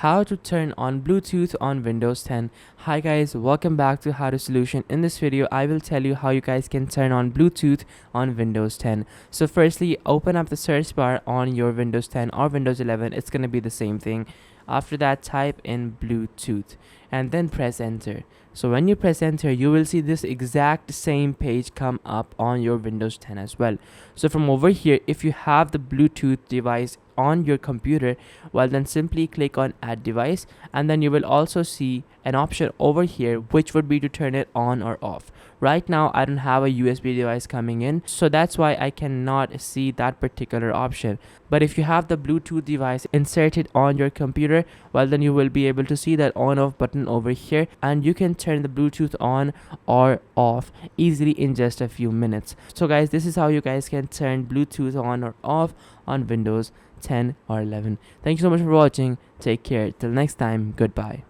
how to turn on Bluetooth on Windows 10. Hi guys, welcome back to How to Solution. In this video, I will tell you how you guys can turn on Bluetooth on Windows 10. So firstly, open up the search bar on your Windows 10 or Windows 11. It's going to be the same thing. After that, type in Bluetooth and then press enter. So when you press enter, you will see this exact same page come up on your Windows 10 as well. So from over here, if you have the Bluetooth device on your computer, well then simply click on add device, and then you will also see an option over here which would be to turn it on or off. Right now I don't have a USB device coming in, so that's why I cannot see that particular option. But if you have the Bluetooth device inserted on your computer, well then you will be able to see that on off button over here, and you can turn the Bluetooth on or off easily in just a few minutes. So guys, this is how you guys can turn Bluetooth on or off on Windows 10 or 11. Thank you so much for watching. Take care. Till next time. Goodbye.